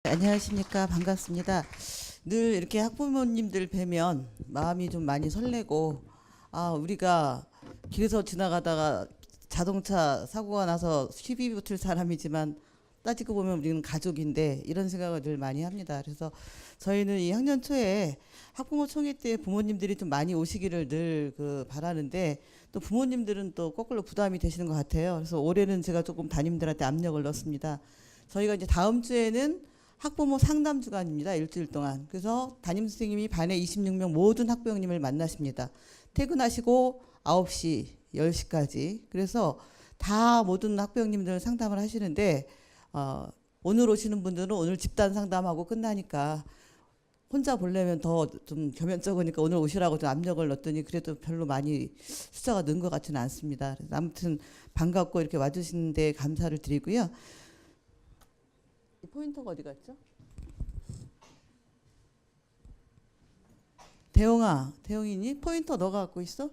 안녕하십니까. 반갑습니다. 늘 이렇게 학부모님들 뵈면 마음이 좀 많이 설레고, 우리가 길에서 지나가다가 자동차 사고가 나서 시비 붙을 사람이지만 따지고 보면 우리는 가족인데, 이런 생각을 늘 많이 합니다. 그래서 저희는 이 학년 초에 학부모 총회 때 부모님들이 좀 많이 오시기를 늘 바라는데, 또 부모님들은 또 거꾸로 부담이 되시는 것 같아요. 그래서 올해는 제가 조금 담임들한테 압력을 넣습니다. 저희가 이제 다음 주에는 학부모 상담 주간입니다. 일주일 동안. 그래서 담임 선생님이 반에 26명 모든 학부형님을 만나십니다. 퇴근하시고 9시, 10시까지. 그래서 다 모든 학부형님들 상담을 하시는데, 오늘 오시는 분들은 오늘 집단 상담하고 끝나니까 혼자 보려면 더 좀 겸연 적으니까 오늘 오시라고 좀 압력을 넣었더니 그래도 별로 많이 숫자가 는 것 같지는 않습니다. 아무튼 반갑고 이렇게 와주시는데 감사를 드리고요. 포인터가 어디 갔죠? 대용아, 대용이니? 포인터 너가 갖고 있어?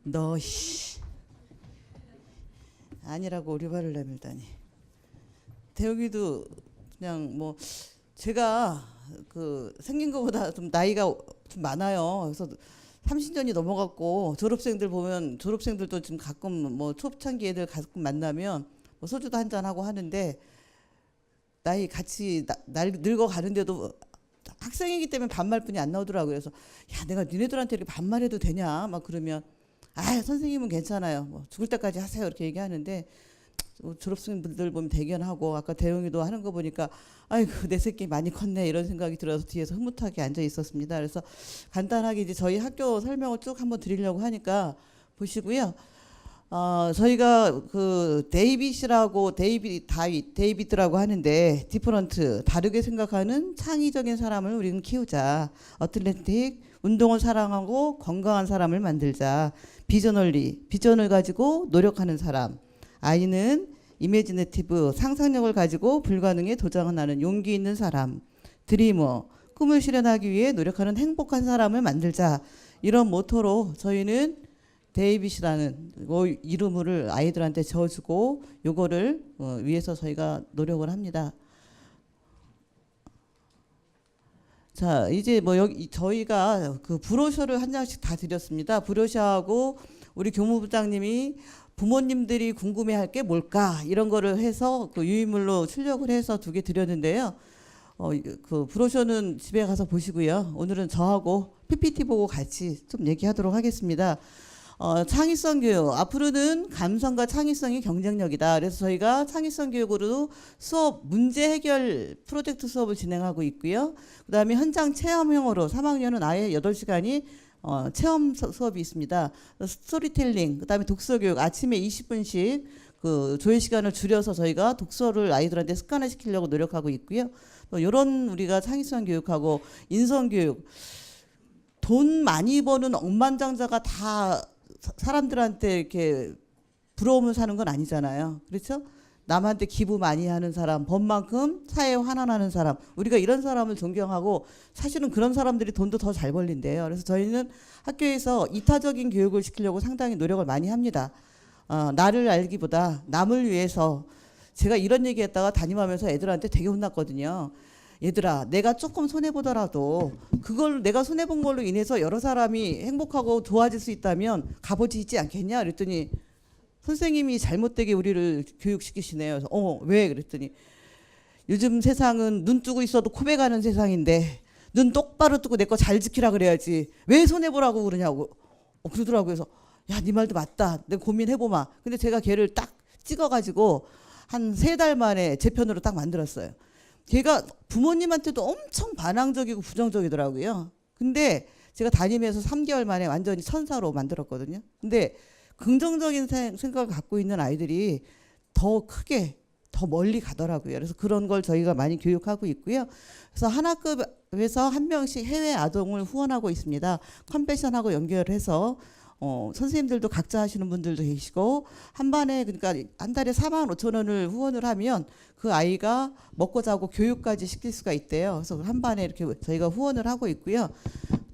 너 아니라고 오리발을 내밀다니. 대용이도 그냥 뭐 제가 생긴 것보다 좀 나이가 좀 많아요. 그래서 30년이 넘어갔고, 졸업생들 보면 졸업생들도 지금 가끔 뭐 초창기 애들 가끔 만나면 뭐 소주도 한잔 하고 하는데, 나이 같이 날 늙어가는데도 학생이기 때문에 반말뿐이 안 나오더라고요. 그래서 야, 내가 니네들한테 이렇게 반말해도 되냐 막 그러면, 선생님은 괜찮아요, 뭐 죽을 때까지 하세요, 이렇게 얘기하는데, 졸업생분들 보면 대견하고, 아까 대용이도 하는 거 보니까 아이고 내 새끼 많이 컸네 이런 생각이 들어서 뒤에서 흐뭇하게 앉아 있었습니다. 그래서 간단하게 이제 저희 학교 설명을 쭉 한번 드리려고 하니까 보시고요. 저희가 데이빗이라고 데이비드라고 하는데, 디퍼런트 다르게 생각하는 창의적인 사람을 우리는 키우자. 어틀랜틱 운동을 사랑하고 건강한 사람을 만들자. 비전을 가지고 노력하는 사람. 아이는 이미지네티브 상상력을 가지고 불가능에 도전하는 용기 있는 사람. 드리머 꿈을 실현하기 위해 노력하는 행복한 사람을 만들자. 이런 모토로 저희는 데이빗이라는 이름을 아이들한테 지어주고, 요거를 위해서 저희가 노력을 합니다. 자, 이제 뭐 여기 저희가 브로셔를 한 장씩 다 드렸습니다. 브로셔하고 우리 교무부장님이 부모님들이 궁금해할 게 뭘까 이런 거를 해서 유인물로 출력을 해서 2개 드렸는데요. 브로셔는 집에 가서 보시고요. 오늘은 저하고 PPT 보고 같이 좀 얘기하도록 하겠습니다. 창의성 교육, 앞으로는 감성과 창의성이 경쟁력이다. 그래서 저희가 창의성 교육으로 수업 문제 해결 프로젝트 수업을 진행하고 있고요. 그다음에 현장 체험형으로 3학년은 아예 8시간이 체험 수업이 있습니다. 스토리텔링, 그다음에 독서 교육, 아침에 20분씩 조회 시간을 줄여서 저희가 독서를 아이들한테 습관화시키려고 노력하고 있고요. 또 이런 우리가 창의성 교육하고 인성 교육, 돈 많이 버는 억만장자가 다 사람들한테 이렇게 부러움을 사는 건 아니잖아요. 그렇죠? 남한테 기부 많이 하는 사람, 법만큼 사회에 환원하는 사람, 우리가 이런 사람을 존경하고, 사실은 그런 사람들이 돈도 더 잘 벌린대요. 그래서 저희는 학교에서 이타적인 교육을 시키려고 상당히 노력을 많이 합니다. 나를 알기보다 남을 위해서. 제가 이런 얘기했다가 담임하면서 애들한테 되게 혼났거든요. 얘들아, 내가 조금 손해보더라도 그걸 내가 손해본 걸로 인해서 여러 사람이 행복하고 좋아질 수 있다면 값어치 있지 않겠냐 그랬더니, 선생님이 잘못되게 우리를 교육시키시네요. 그래서 왜? 그랬더니, 요즘 세상은 눈 뜨고 있어도 코베가는 세상인데 눈 똑바로 뜨고 내 거 잘 지키라 그래야지 왜 손해보라고 그러냐고 그러더라고요. 그래서 야, 네 말도 맞다, 내가 고민해보마. 근데 제가 걔를 딱 찍어가지고 한 3달 만에 제 편으로 딱 만들었어요. 걔가 부모님한테도 엄청 반항적이고 부정적이더라고요. 근데 제가 담임해서 3개월 만에 완전히 천사로 만들었거든요. 근데 긍정적인 생각을 갖고 있는 아이들이 더 크게 더 멀리 가더라고요. 그래서 그런 걸 저희가 많이 교육하고 있고요. 그래서 하나급에서 1명씩 해외 아동을 후원하고 있습니다. 컴패션하고 연결해서 선생님들도 각자 하시는 분들도 계시고, 한 반에 그러니까 한 달에 45,000원을 후원을 하면 그 아이가 먹고 자고 교육까지 시킬 수가 있대요. 그래서 한 반에 이렇게 저희가 후원을 하고 있고요.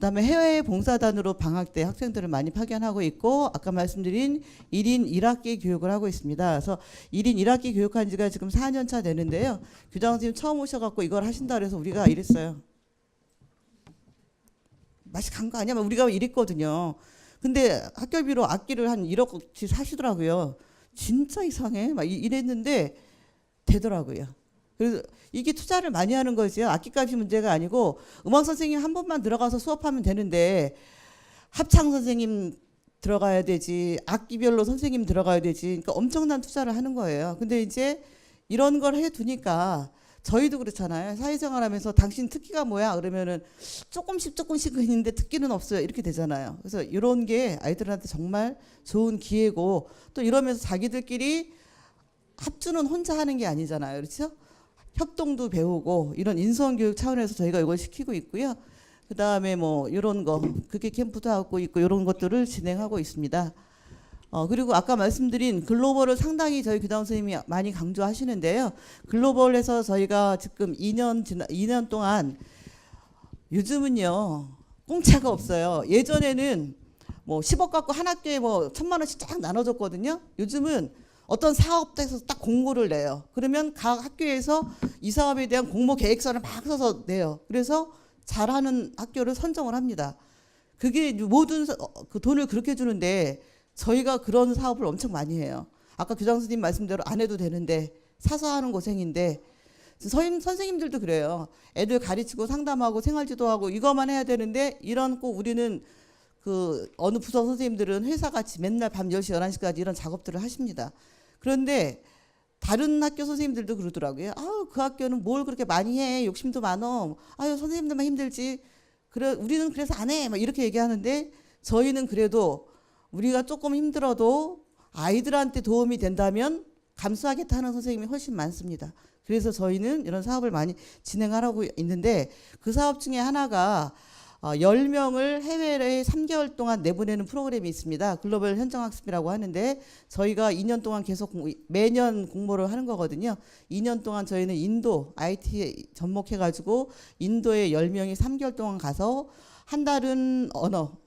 그다음에 해외 봉사단으로 방학 때 학생들을 많이 파견하고 있고 아까 말씀드린 1인 1학기 교육을 하고 있습니다. 그래서 1인 1학기 교육한 지가 지금 4년 차 되는데요. 교장 선생님 처음 오셔갖고 이걸 하신다 그래서 우리가 이랬어요. 맛이 간 거 아니야? 막 우리가 이랬거든요. 근데 학교비로 악기를 한 1억치 사시더라고요. 진짜 이상해. 막 이랬는데 되더라고요. 그래서 이게 투자를 많이 하는 거죠. 악기값이 문제가 아니고 음악 선생님 한 번만 들어가서 수업하면 되는데 합창 선생님 들어가야 되지, 악기별로 선생님 들어가야 되지. 그러니까 엄청난 투자를 하는 거예요. 근데 이제 이런 걸 해두니까 저희도 그렇잖아요. 사회생활하면서 당신 특기가 뭐야? 그러면은 조금씩 있는데 특기는 없어요. 이렇게 되잖아요. 그래서 이런 게 아이들한테 정말 좋은 기회고 또 이러면서 자기들끼리 합주는 혼자 하는 게 아니잖아요. 그렇죠? 협동도 배우고 이런 인성 교육 차원에서 저희가 이걸 시키고 있고요. 그다음에 뭐 이런 거 그게 캠프도 하고 있고 이런 것들을 진행하고 있습니다. 그리고 아까 말씀드린 글로벌을 상당히 저희 교장 선생님이 많이 강조하시는데요. 글로벌에서 저희가 지금 2년 동안 요즘은요 공짜가 없어요. 예전에는 뭐 10억 갖고 한 학교에 뭐 1,000만 원씩 쫙 나눠줬거든요. 요즘은 어떤 사업에서 딱 공고를 내요. 그러면 각 학교에서 이 사업에 대한 공모 계획서를 막 써서 내요. 그래서 잘하는 학교를 선정을 합니다. 그게 모든 그 돈을 그렇게 주는데 저희가 그런 사업을 엄청 많이 해요. 아까 교장 선생님 말씀대로 안 해도 되는데 사서 하는 고생인데 선생님들도 그래요. 애들 가르치고 상담하고 생활지도하고 이것만 해야 되는데 이런 꼭 우리는 그 어느 부서 선생님들은 회사같이 맨날 밤 10시 11시까지 이런 작업들을 하십니다. 그런데 다른 학교 선생님들도 그러더라고요. 아우 그 학교는 뭘 그렇게 많이 해. 욕심도 많어. 아유 선생님들만 힘들지. 그래 우리는 그래서 안 해. 막 이렇게 얘기하는데 저희는 그래도 우리가 조금 힘들어도 아이들한테 도움이 된다면 감수하겠다 하는 선생님이 훨씬 많습니다. 그래서 저희는 이런 사업을 많이 진행하고 있는데 그 사업 중에 하나가 10명을 해외에 3개월 동안 내보내는 프로그램이 있습니다. 글로벌 현장학습이라고 하는데 저희가 2년 동안 계속 매년 공모를 하는 거거든요. 2년 동안 저희는 인도 IT에 접목해가지고 인도에 10명이 3개월 동안 가서 한 달은 언어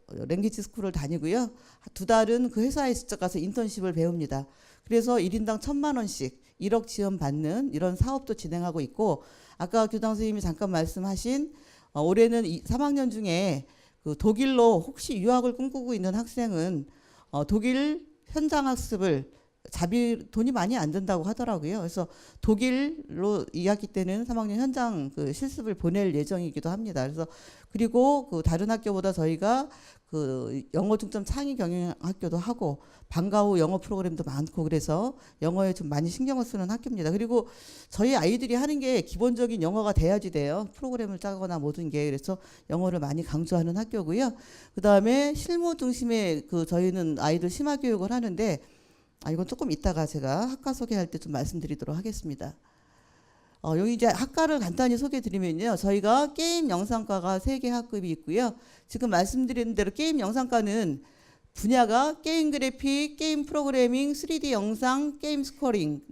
랭귀지 스쿨을 다니고요. 2달은 그 회사에 직접 가서 인턴십을 배웁니다. 그래서 1인당 1,000만 원씩 1억 지원 받는 이런 사업도 진행하고 있고 아까 교장 선생님이 잠깐 말씀하신 올해는 3학년 중에 그 독일로 혹시 유학을 꿈꾸고 있는 학생은 독일 현장 학습을 돈이 많이 안 든다고 하더라고요. 그래서 독일로 2학기 때는 3학년 현장 그 실습을 보낼 예정이기도 합니다. 그래서 그리고 그 다른 학교보다 저희가 그 영어 중점 창의 경영 학교도 하고 방과 후 영어 프로그램도 많고 그래서 영어에 좀 많이 신경을 쓰는 학교입니다. 그리고 저희 아이들이 하는 게 기본적인 영어가 돼야지 돼요. 프로그램을 짜거나 모든 게 그래서 영어를 많이 강조하는 학교고요. 그다음에 실무 중심의 그 저희는 아이들 심화 교육을 하는데 이건 조금 이따가 제가 학과 소개할 때 좀 말씀드리도록 하겠습니다. 여기 이제 학과를 간단히 소개드리면요. 저희가 게임 영상과가 3개 학급이 있고요. 지금 말씀드린 대로 게임 영상과는 분야가 게임 그래픽, 게임 프로그래밍, 3D 영상, 게임 스코링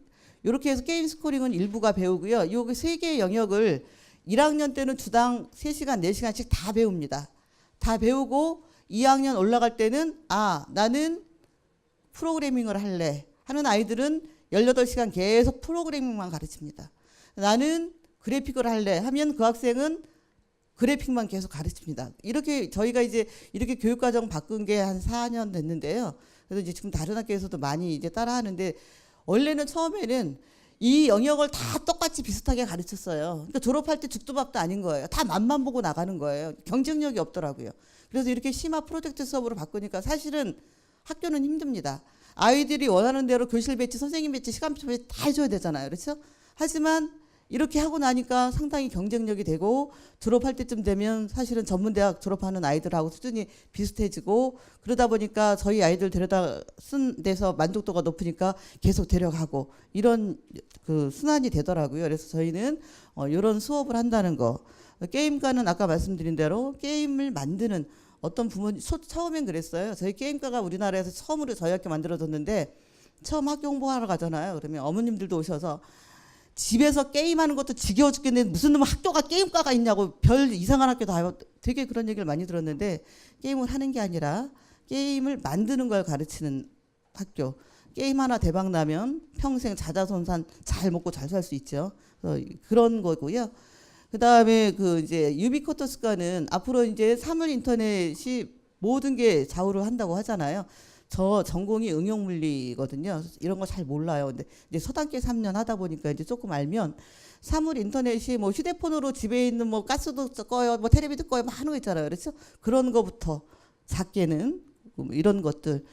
이렇게 해서 게임 스코링은 일부가 배우고요. 이 3개의 영역을 1학년 때는 주당 3시간, 4시간씩 다 배웁니다. 다 배우고 2학년 올라갈 때는 나는 프로그래밍을 할래 하는 아이들은 18시간 계속 프로그래밍만 가르칩니다. 나는 그래픽을 할래 하면 그 학생은 그래픽만 계속 가르칩니다. 이렇게 저희가 이제 이렇게 교육과정 바꾼 게 한 4년 됐는데요. 그래서 이제 지금 다른 학교에서도 많이 이제 따라 하는데 원래는 처음에는 이 영역을 다 똑같이 비슷하게 가르쳤어요. 그러니까 졸업할 때 죽도 밥도 아닌 거예요. 다 맛만 보고 나가는 거예요. 경쟁력이 없더라고요. 그래서 이렇게 심화 프로젝트 수업으로 바꾸니까 사실은 학교는 힘듭니다. 아이들이 원하는 대로 교실 배치, 선생님 배치, 시간표 배치 다 해줘야 되잖아요. 그렇죠? 하지만 이렇게 하고 나니까 상당히 경쟁력이 되고 졸업할 때쯤 되면 사실은 전문대학 졸업하는 아이들하고 수준이 비슷해지고 그러다 보니까 저희 아이들 데려다 쓴 데서 만족도가 높으니까 계속 데려가고 이런 그 순환이 되더라고요. 그래서 저희는 이런 수업을 한다는 거. 게임과는 아까 말씀드린 대로 게임을 만드는 어떤 부모님 처음엔 그랬어요. 저희 게임과가 우리나라에서 처음으로 저희 학교 만들어졌는데 처음 학교 홍보하러 가잖아요. 그러면 어머님들도 오셔서 집에서 게임하는 것도 지겨워 죽겠는데 무슨 놈 학교가 게임과가 있냐고 별 이상한 학교 다 되게 그런 얘기를 많이 들었는데 게임을 하는 게 아니라 게임을 만드는 걸 가르치는 학교. 게임 하나 대박 나면 평생 자자손산 잘 먹고 잘 살 수 있죠. 그런 거고요. 그다음에 그 이제 유비쿼터스과는 앞으로 이제 사물 인터넷이 모든 게 좌우를 한다고 하잖아요. 저 전공이 응용물리거든요. 이런 거 잘 몰라요. 근데 이제 서당계 3년 하다 보니까 이제 조금 알면 사물 인터넷이 뭐 휴대폰으로 집에 있는 뭐 가스도 꺼요, 뭐 텔레비도 꺼요, 막 하는 거 있잖아요. 그렇죠? 그런 거부터 작게는 이런 것들.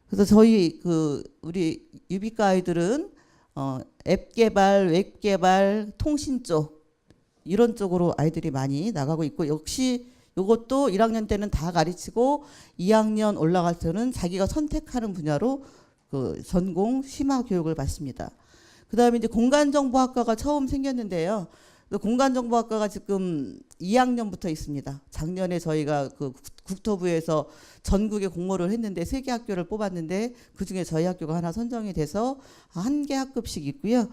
그래서 저희 그 우리 유비과 아이들은 앱 개발, 웹 개발, 통신 쪽 이런 쪽으로 아이들이 많이 나가고 있고 역시 이것도 1학년 때는 다 가르치고 2학년 올라갈 때는 자기가 선택하는 분야로 그 전공 심화 교육을 받습니다. 그다음에 이제 공간정보학과가 처음 생겼는데요. 공간정보학과가 지금 2학년부터 있습니다. 작년에 저희가 그 국토부에서 전국에 공모를 했는데 3개 학교를 뽑았는데 그중에 저희 학교가 하나 선정이 돼서 1개 학급씩 있고요.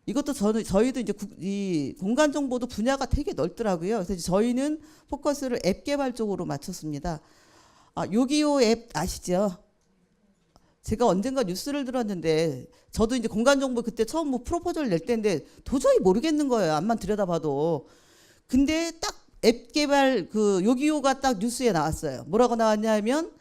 이것도 저희도 이제 이 공간 정보도 분야가 되게 넓더라고요. 그래서 저희는 포커스를 앱 개발 쪽으로 맞췄습니다. 요기요 앱 아시죠? 제가 언젠가 뉴스를 들었는데 저도 이제 공간 정보 그때 처음 뭐 프로포즈를 낼 때인데 도저히 모르겠는 거예요. 앞만 들여다봐도. 근데 딱 앱 개발 그 요기요가 딱 뉴스에 나왔어요. 뭐라고 나왔냐면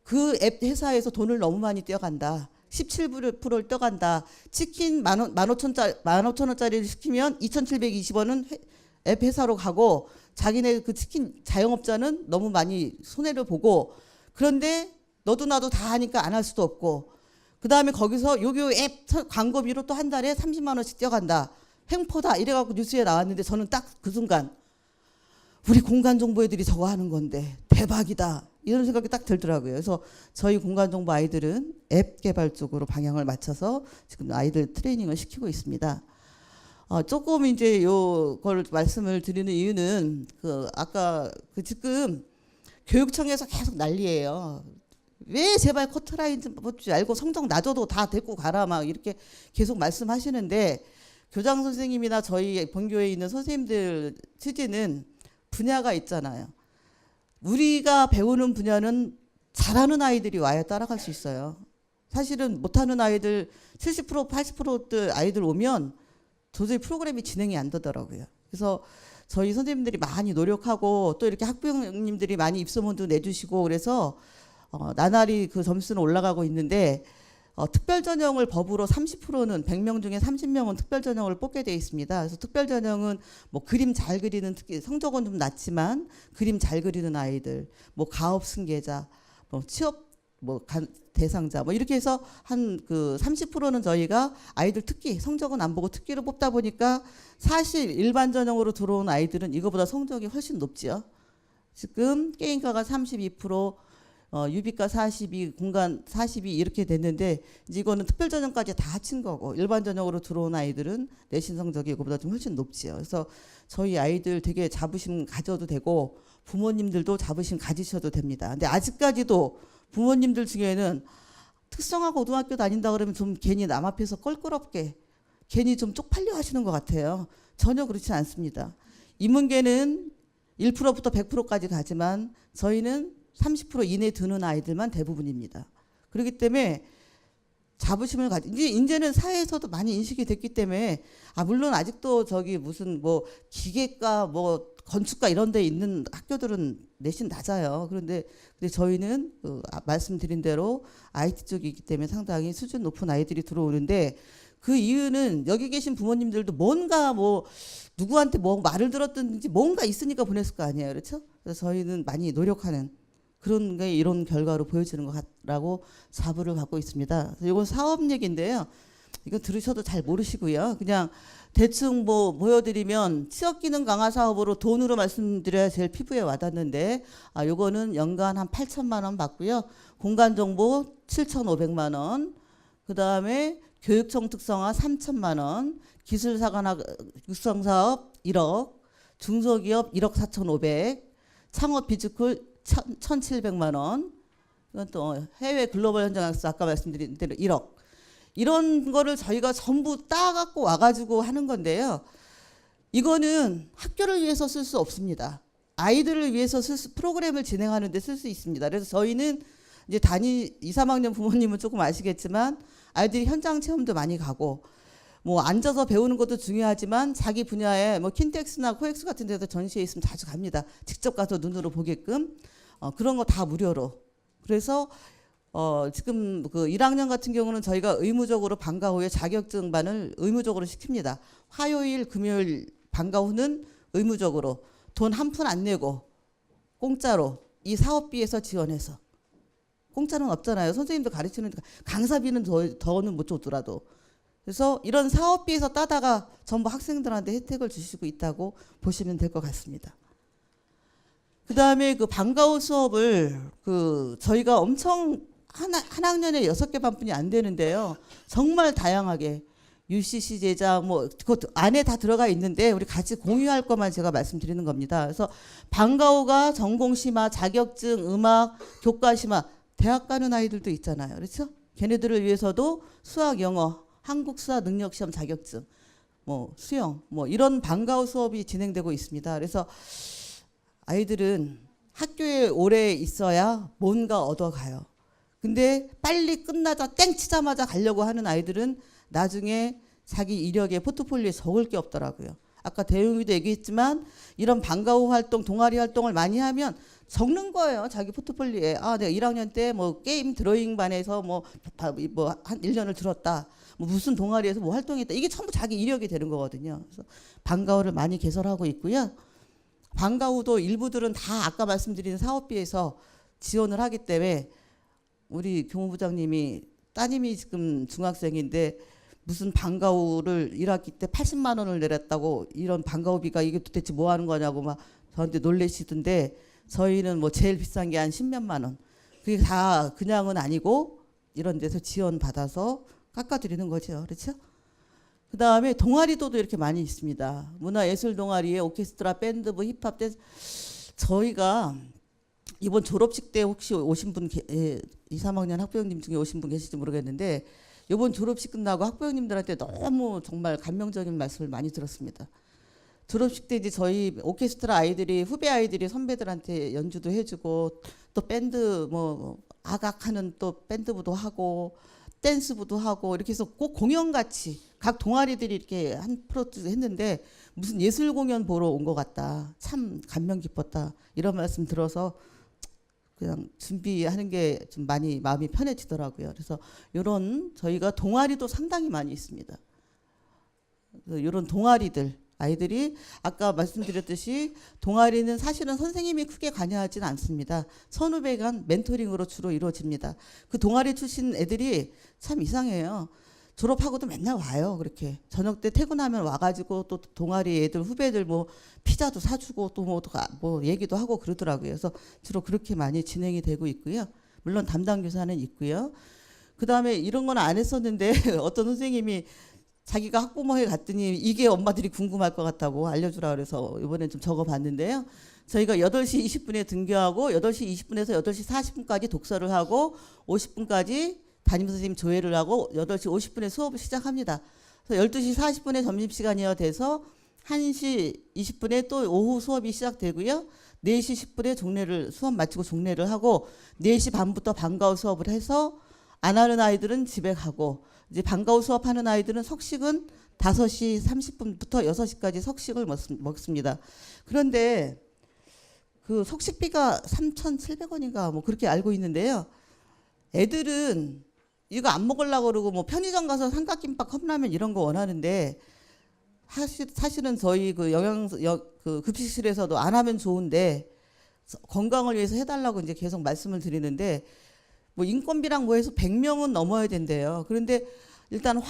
그 앱 회사에서 돈을 너무 많이 떼어간다. 17%를 떠간다. 치킨 15,000원짜리를 시키면 2,720원은 앱 회사로 가고 자기네 그 치킨 자영업자는 너무 많이 손해를 보고 그런데 너도 나도 다 하니까 안 할 수도 없고 그 다음에 거기서 요기요 앱 광고비로 또 한 달에 30만 원씩 뛰어간다. 횡포다 이래갖고 뉴스에 나왔는데 저는 딱 그 순간 우리 공간정보 애들이 저거 하는 건데 대박이다. 이런 생각이 딱 들더라고요. 그래서 저희 공간정보 아이들은 앱 개발 쪽으로 방향을 맞춰서 지금 아이들 트레이닝을 시키고 있습니다. 조금 이제 요걸 말씀을 드리는 이유는 그 아까 그 지금 교육청에서 계속 난리예요. 왜 제발 커트라인 좀 알고 성적 낮아도 다 데리고 가라 막 이렇게 계속 말씀하시는데 교장 선생님이나 저희 본교에 있는 선생님들 취지는 분야가 있잖아요. 우리가 배우는 분야는 잘하는 아이들이 와야 따라갈 수 있어요. 사실은 못하는 아이들 70% 80%들 아이들 오면 도저히 프로그램이 진행이 안 되더라고요. 그래서 저희 선생님들이 많이 노력하고 또 이렇게 학부형님들이 많이 입소문도 내주시고 그래서 나날이 그 점수는 올라가고 있는데 특별전형을 법으로 30%는 100명 중에 30명은 특별전형을 뽑게 돼 있습니다. 그래서 특별전형은 뭐 그림 잘 그리는 특히 성적은 좀 낮지만 그림 잘 그리는 아이들, 뭐 가업 승계자, 뭐 취업 뭐 대상자 뭐 이렇게 해서 한 그 30%는 저희가 아이들 특기 성적은 안 보고 특기로 뽑다 보니까 사실 일반 전형으로 들어온 아이들은 이거보다 성적이 훨씬 높지요. 지금 게임과가 32%, 유비과 42, 공간 42 이렇게 됐는데 이제 이거는 특별 전형까지 다 합친 거고 일반 전형으로 들어온 아이들은 내신 성적이 이거보다 좀 훨씬 높지요. 그래서 저희 아이들 되게 자부심 가져도 되고 부모님들도 자부심 가지셔도 됩니다. 근데 아직까지도 부모님들 중에는 특성화 고등학교 다닌다 그러면 좀 괜히 남 앞에서 껄끄럽게 괜히 좀 쪽팔려 하시는 것 같아요. 전혀 그렇지 않습니다. 인문계는 1%부터 100%까지 가지만 저희는 30% 이내 드는 아이들만 대부분입니다. 그렇기 때문에 자부심을 이제는 사회에서도 많이 인식이 됐기 때문에 물론 아직도 저기 무슨 뭐 기계과 뭐 건축과 이런 데 있는 학교들은 내신 낮아요. 그런데 저희는 말씀드린 대로 IT 쪽이기 때문에 상당히 수준 높은 아이들이 들어오는데 그 이유는 여기 계신 부모님들도 뭔가 뭐 누구한테 뭐 말을 들었든지 뭔가 있으니까 보냈을 거 아니에요. 그렇죠? 그래서 저희는 많이 노력하는 그런 게 이런 결과로 보여지는 것 같라고 자부를 갖고 있습니다. 이건 사업 얘기인데요. 이거 들으셔도 잘 모르시고요. 그냥 대충 뭐 보여드리면 취업 기능 강화 사업으로 돈으로 말씀드려야 제일 피부에 와닿는데 요거는 연간 한 8천만 원 받고요. 공간 정보 7,500만 원. 그다음에 교육청 특성화 3천만 원. 기술사관학 육성 사업 1억. 중소기업 1억 4,500. 창업 비즈쿨 1,700만 원. 이건 또 해외 글로벌 현장 학습 아까 말씀드린 대로 1억. 이런 거를 저희가 전부 따갖고 와가지고 하는 건데요. 이거는 학교를 위해서 쓸 수 없습니다. 아이들을 위해서 프로그램을 진행하는 데 쓸 수 있습니다. 그래서 저희는 이제 2, 3학년 부모님은 조금 아시겠지만 아이들이 현장 체험도 많이 가고 뭐 앉아서 배우는 것도 중요하지만 자기 분야에 뭐 킨텍스나 코엑스 같은 데서 전시회 있으면 자주 갑니다. 직접 가서 눈으로 보게끔 그런 거 다 무료로. 그래서 지금 그 1학년 같은 경우는 저희가 의무적으로 방과 후에 자격증반을 의무적으로 시킵니다. 화요일, 금요일 방과 후는 의무적으로 돈 한 푼 안 내고 공짜로 이 사업비에서 지원해서. 공짜는 없잖아요. 선생님도 가르치는데 강사비는 더는 못 줬더라도. 그래서 이런 사업비에서 따다가 전부 학생들한테 혜택을 주시고 있다고 보시면 될 것 같습니다. 그다음에 그 방과 후 수업을 저희가 엄청 한 학년에 6개 반뿐이 안 되는데요. 정말 다양하게 UCC 제작 뭐 그것 안에 다 들어가 있는데 우리 같이 공유할 것만 제가 말씀드리는 겁니다. 그래서 방과 후가 전공 심화, 자격증, 음악, 교과 심화, 대학 가는 아이들도 있잖아요. 그렇죠? 걔네들을 위해서도 수학, 영어, 한국 수학 능력 시험 자격증, 뭐 수영, 뭐 이런 방과 후 수업이 진행되고 있습니다. 그래서 아이들은 학교에 오래 있어야 뭔가 얻어가요. 근데 빨리 끝나자 땡 치자마자 가려고 하는 아이들은 나중에 자기 이력에 포트폴리오에 적을 게 없더라고요. 아까 대웅이도 얘기했지만 이런 방과 후 활동, 동아리 활동을 많이 하면 적는 거예요. 자기 포트폴리오에. 내가 1학년 때 뭐 게임 드로잉 반에서 뭐 한 1년을 들었다. 뭐 무슨 동아리에서 뭐 활동했다. 이게 전부 자기 이력이 되는 거거든요. 그래서 방과 후를 많이 개설하고 있고요. 방과 후도 일부들은 다 아까 말씀드린 사업비에서 지원을 하기 때문에 우리 교무부장님이 따님이 지금 중학생인데 무슨 방과 후를 1학기 때 80만 원을 내렸다고 이런 방과 후비가 이게 도대체 뭐 하는 거냐고 막 저한테 놀래시던데 저희는 뭐 제일 비싼 게 한 10몇만 원. 그게 다 그냥은 아니고 이런 데서 지원 받아서 깎아드리는 거죠. 그렇죠? 그 다음에 동아리도도 이렇게 많이 있습니다. 문화예술 동아리에 오케스트라, 밴드부, 힙합, 댄스. 저희가 이번 졸업식 때 혹시 오신 분, 2, 3학년 학부형님 중에 오신 분 계실지 모르겠는데 이번 졸업식 끝나고 학부형님들한테 너무 정말 감명적인 말씀을 많이 들었습니다. 졸업식 때 이제 저희 오케스트라 아이들이 후배 아이들이 선배들한테 연주도 해주고 또 밴드 뭐 아각하는 또 밴드부도 하고 댄스부도 하고 이렇게 해서 꼭 공연같이 각 동아리들이 이렇게 한 프로젝트 했는데 무슨 예술 공연 보러 온 것 같다. 참 감명 깊었다. 이런 말씀 들어서 그냥 준비하는 게 좀 많이 마음이 편해지더라고요. 그래서 이런 저희가 동아리도 상당히 많이 있습니다. 이런 동아리들 아이들이 아까 말씀드렸듯이 동아리는 사실은 선생님이 크게 관여하지는 않습니다. 선후배 간 멘토링으로 주로 이루어집니다. 그 동아리 출신 애들이 참 이상해요. 졸업하고도 맨날 와요. 그렇게 저녁 때 퇴근하면 와가지고 또 동아리 애들 후배들 뭐 피자도 사주고 또 뭐 얘기도 하고 그러더라고요. 그래서 주로 그렇게 많이 진행이 되고 있고요. 물론 담당 교사는 있고요. 그 다음에 이런 건 안 했었는데 어떤 선생님이 자기가 학부모에 갔더니 이게 엄마들이 궁금할 것 같다고 알려주라 그래서 이번에 좀 적어봤는데요. 저희가 8시 20분에 등교하고 8시 20분에서 8시 40분까지 독서를 하고 50분까지 담임선생님 조회를 하고 8시 50분에 수업을 시작합니다. 그래서 12시 40분에 점심시간이 돼서 1시 20분에 또 오후 수업이 시작되고요. 4시 10분에 수업 마치고 종례를 하고 4시 반부터 방과 후 수업을 해서 안 하는 아이들은 집에 가고 이제 방과 후 수업하는 아이들은 석식은 5시 30분부터 6시까지 석식을 먹습니다. 그런데 그 석식비가 3,700원인가 뭐 그렇게 알고 있는데요. 애들은 이거 안 먹으려고 그러고 뭐 편의점 가서 삼각김밥 컵라면 이런 거 원하는데 사실은 저희 그 급식실에서도 안 하면 좋은데 건강을 위해서 해달라고 이제 계속 말씀을 드리는데 뭐 인건비랑 뭐 해서 100명은 넘어야 된대요. 그런데 일단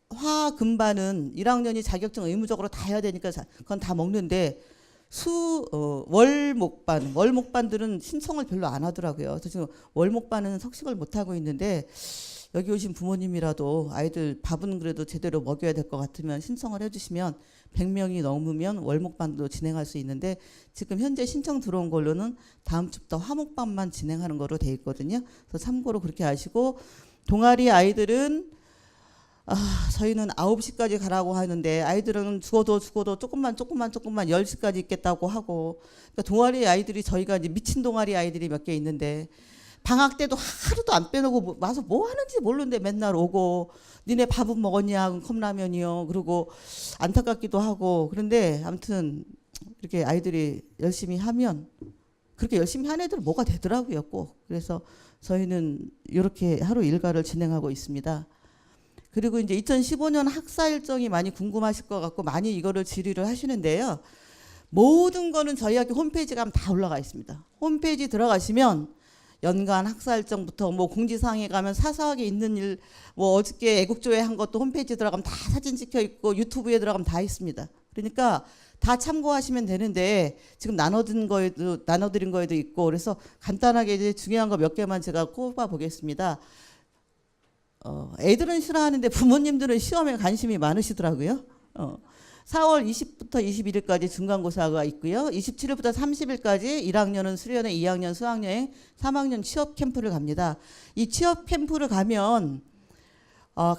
화금반은 1학년이 자격증 의무적으로 다 해야 되니까 그건 다 먹는데 월목반들은 신청을 별로 안 하더라고요. 그래서 지금 월목반은 석식을 못 하고 있는데 여기 오신 부모님이라도 아이들 밥은 그래도 제대로 먹여야 될 것 같으면 신청을 해주시면 100명이 넘으면 월목반도 진행할 수 있는데 지금 현재 신청 들어온 걸로는 다음 주부터 화목반만 진행하는 거로 돼 있거든요. 그래서 참고로 그렇게 아시고 동아리 아이들은 저희는 9시까지 가라고 하는데 아이들은 죽어도 조금만 10시까지 있겠다고 하고, 그러니까 동아리 아이들이 저희가 이제 미친 동아리 아이들이 몇 개 있는데 방학 때도 하루도 안 빼놓고 와서 뭐 하는지 모르는데 맨날 오고, 니네 밥은 먹었냐? 컵라면이요. 그리고 안타깝기도 하고. 그런데 아무튼 이렇게 아이들이 열심히 하면 그렇게 열심히 한 애들은 뭐가 되더라고요, 꼭. 그래서 저희는 이렇게 하루 일과를 진행하고 있습니다. 그리고 이제 2015년 학사 일정이 많이 궁금하실 것 같고 많이 이거를 질의를 하시는데요. 모든 거는 저희 학교 홈페이지 가면 다 올라가 있습니다. 홈페이지 들어가시면 연간 학사 일정부터 뭐 공지사항에 가면 사사하게 있는 일, 뭐 어저께 애국조회 한 것도 홈페이지 들어가면 다 사진 찍혀 있고 유튜브에 들어가면 다 있습니다. 그러니까 다 참고하시면 되는데 지금 나눠드린 거에도 있고, 그래서 간단하게 이제 중요한 거 몇 개만 제가 꼽아 보겠습니다. 애들은 싫어하는데 부모님들은 시험에 관심이 많으시더라고요. 4월 20부터 21일까지 중간고사가 있고요. 27일부터 30일까지 1학년은 수련회, 2학년 수학여행, 3학년 취업 캠프를 갑니다. 이 취업 캠프를 가면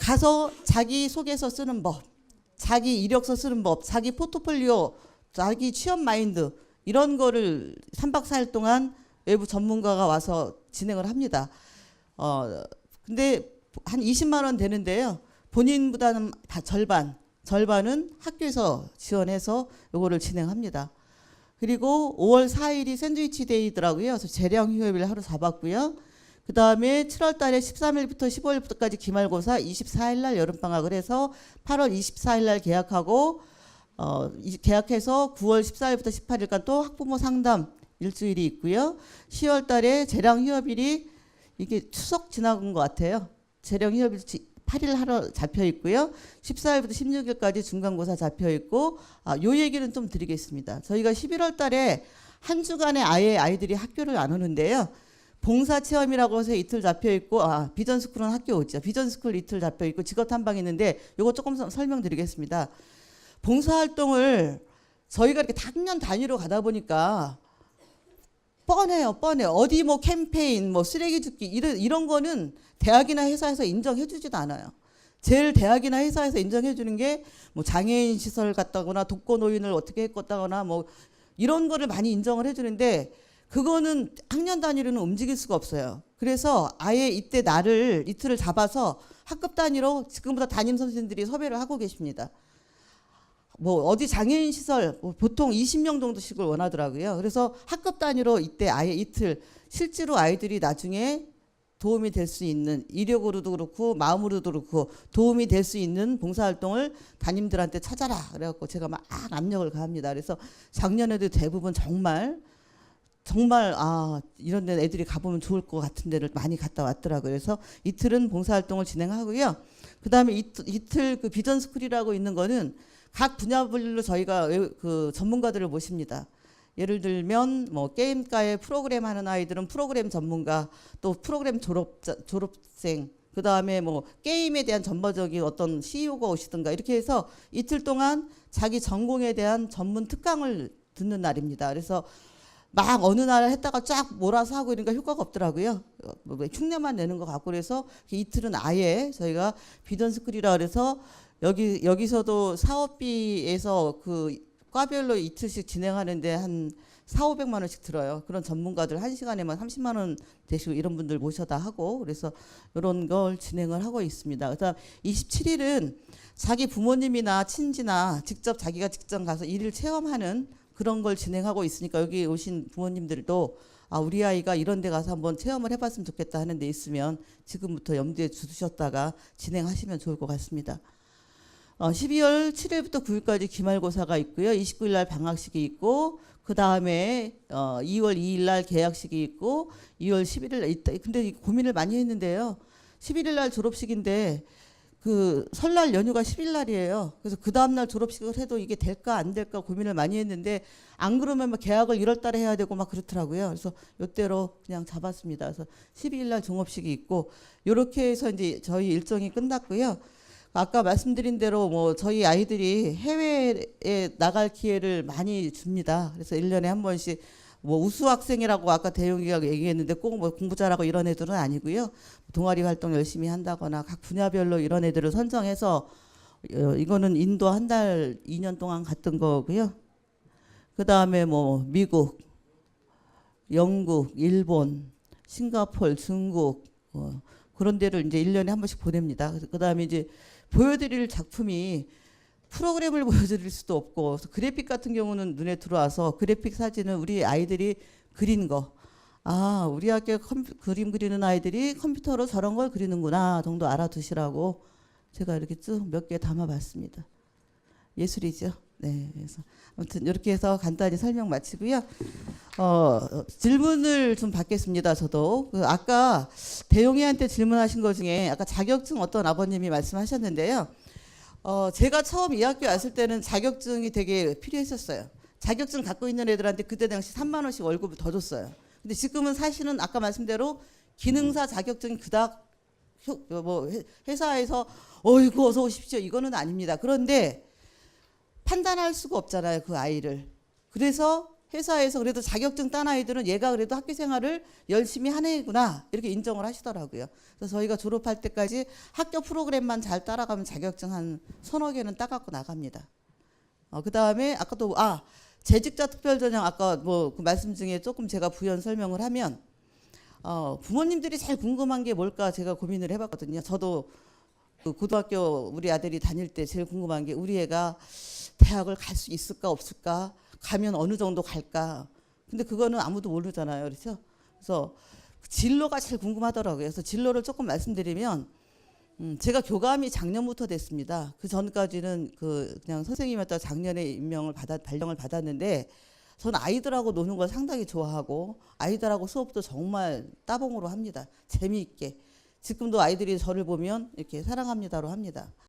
가서 자기 소개서 쓰는 법, 자기 이력서 쓰는 법, 자기 포트폴리오, 자기 취업 마인드, 이런 거를 3박 4일 동안 외부 전문가가 와서 진행을 합니다. 근데 한 20만 원 되는데요. 본인보다는 다 절반은 학교에서 지원해서 요거를 진행합니다. 그리고 5월 4일이 샌드위치 데이더라고요. 그래서 재령 휴업일 하루 잡았고요. 그 다음에 7월 달에 13일부터 15일부터까지 기말고사, 24일 날 여름방학을 해서 8월 24일 날 개학하고, 개학해서 9월 14일부터 18일간 또 학부모 상담 일주일이 있고요. 10월 달에 재령 휴업일이 이게 추석 지나간 것 같아요. 재령 휴업일 8일 하러 잡혀 있고요. 14일부터 16일까지 중간고사 잡혀 있고, 요 얘기는 좀 드리겠습니다. 저희가 11월 달에 한 주간에 아예 아이들이 학교를 안 오는데요. 봉사체험이라고 해서 이틀 잡혀 있고, 비전스쿨은 학교 오죠. 비전스쿨 이틀 잡혀 있고, 직업 탐방 있는데 요거 조금 설명드리겠습니다. 봉사활동을 저희가 이렇게 학년 단위로 가다 보니까 뻔해요. 어디 뭐 캠페인, 뭐 쓰레기 줍기 이런 거는 대학이나 회사에서 인정해주지도 않아요. 제일 대학이나 회사에서 인정해주는 게 뭐 장애인 시설 갔다거나 독거노인을 어떻게 했다거나 뭐 이런 거를 많이 인정을 해주는데, 그거는 학년 단위로는 움직일 수가 없어요. 그래서 아예 이때 날을 이틀을 잡아서 학급 단위로 지금부터 담임 선생님들이 섭외를 하고 계십니다. 뭐 어디 장애인 시설 보통 20명 정도씩을 원하더라고요. 그래서 학급 단위로 이때 아예 이틀, 실제로 아이들이 나중에 도움이 될 수 있는, 이력으로도 그렇고 마음으로도 그렇고 도움이 될 수 있는 봉사활동을 담임들한테 찾아라 그래갖고 제가 막 압력을 가합니다. 그래서 작년에도 대부분 정말 이런 데 애들이 가보면 좋을 것 같은 데를 많이 갔다 왔더라고요. 그래서 이틀은 봉사활동을 진행하고요. 그 다음에 이틀 그 비전스쿨이라고 있는 거는 각 분야별로 저희가 그 전문가들을 모십니다. 예를 들면 뭐 게임과에 프로그램 하는 아이들은 프로그램 전문가, 또 프로그램 졸업생, 그 다음에 뭐 게임에 대한 전반적인 어떤 CEO가 오시든가 이렇게 해서 이틀 동안 자기 전공에 대한 전문 특강을 듣는 날입니다. 그래서 막 어느 날 했다가 쫙 몰아서 하고 이러니까 효과가 없더라고요. 뭐 흉내만 내는 것 같고, 그래서 이틀은 아예 저희가 비전스쿨이라 그래서 여기서도 사업비에서 그 과별로 이틀씩 진행하는데 한 4,500만 원씩 들어요. 그런 전문가들 1시간에만 30만 원 되시고 이런 분들 모셔다 하고, 그래서 이런 걸 진행을 하고 있습니다. 그다음 27일은 자기 부모님이나 친지나 자기가 직접 가서 일을 체험하는 그런 걸 진행하고 있으니까 여기 오신 부모님들도 우리 아이가 이런 데 가서 한번 체험을 해봤으면 좋겠다 하는 데 있으면 지금부터 염두에 두셨다가 진행하시면 좋을 것 같습니다. 12월 7일부터 9일까지 기말고사가 있고요. 29일 날 방학식이 있고, 그 다음에 2월 2일 날 개학식이 있고, 2월 11일 날 있다. 근데 고민을 많이 했는데요. 11일 날 졸업식인데 그 설날 연휴가 10일 날이에요. 그래서 그 다음 날 졸업식을 해도 이게 될까 안 될까 고민을 많이 했는데, 안 그러면 막 개학을 1월 달에 해야 되고 막 그렇더라고요. 그래서 이때로 그냥 잡았습니다. 그래서 12일 날 종업식이 있고, 이렇게 해서 이제 저희 일정이 끝났고요. 아까 말씀드린 대로 뭐 저희 아이들이 해외에 나갈 기회를 많이 줍니다. 그래서 1년에 한 번씩 뭐 우수 학생이라고 아까 대용이가 얘기했는데 꼭 뭐 공부 잘하고 이런 애들은 아니고요. 동아리 활동 열심히 한다거나 각 분야별로 이런 애들을 선정해서 이거는 인도 한 달 2년 동안 갔던 거고요. 그다음에 뭐 미국, 영국, 일본, 싱가포르, 중국 그런 데를 이제 1년에 한 번씩 보냅니다. 그다음에 이제 보여드릴 작품이 프로그램을 보여드릴 수도 없고 그래서 그래픽 같은 경우는 눈에 들어와서 그래픽 사진은 우리 아이들이 그린 거. 아, 우리 학교 그림 그리는 아이들이 컴퓨터로 저런 걸 그리는구나 정도 알아두시라고 제가 이렇게 쭉 몇 개 담아봤습니다. 예술이죠. 네, 그래서 아무튼 이렇게 해서 간단히 설명 마치고요. 질문을 좀 받겠습니다. 저도 아까 대용이한테 질문하신 것 중에 아까 자격증 어떤 아버님이 말씀하셨는데요. 제가 처음 이 학교 왔을 때는 자격증이 되게 필요했었어요. 자격증 갖고 있는 애들한테 그때 당시 3만 원씩 월급을 더 줬어요. 근데 지금은 사실은 아까 말씀대로 기능사 자격증이 그닥 뭐 회사에서 어이구 어서 오십시오 이거는 아닙니다. 그런데 판단할 수가 없잖아요, 그 아이를. 그래서 회사에서 그래도 자격증 딴 아이들은 얘가 그래도 학교 생활을 열심히 한 애구나 이렇게 인정을 하시더라고요. 그래서 저희가 졸업할 때까지 학교 프로그램만 잘 따라가면 자격증 한 서너 개는 따갖고 나갑니다. 그다음에 아까도 재직자 특별전형 아까 뭐 그 말씀 중에 조금 제가 부연 설명을 하면 부모님들이 제일 궁금한 게 뭘까 제가 고민을 해봤거든요. 저도 그 고등학교 우리 아들이 다닐 때 제일 궁금한 게 우리 애가 대학을 갈 수 있을까 없을까 가면 어느 정도 갈까. 근데 그거는 아무도 모르잖아요. 그렇죠? 그래서 진로가 제일 궁금하더라고요. 그래서 진로를 조금 말씀드리면 제가 교감이 작년부터 됐습니다. 그 전까지는 그냥 선생님이었다 작년에 발령을 받았는데 저는 아이들하고 노는 걸 상당히 좋아하고 아이들하고 수업도 정말 따봉으로 합니다. 재미있게. 지금도 아이들이 저를 보면 이렇게 사랑합니다로 합니다.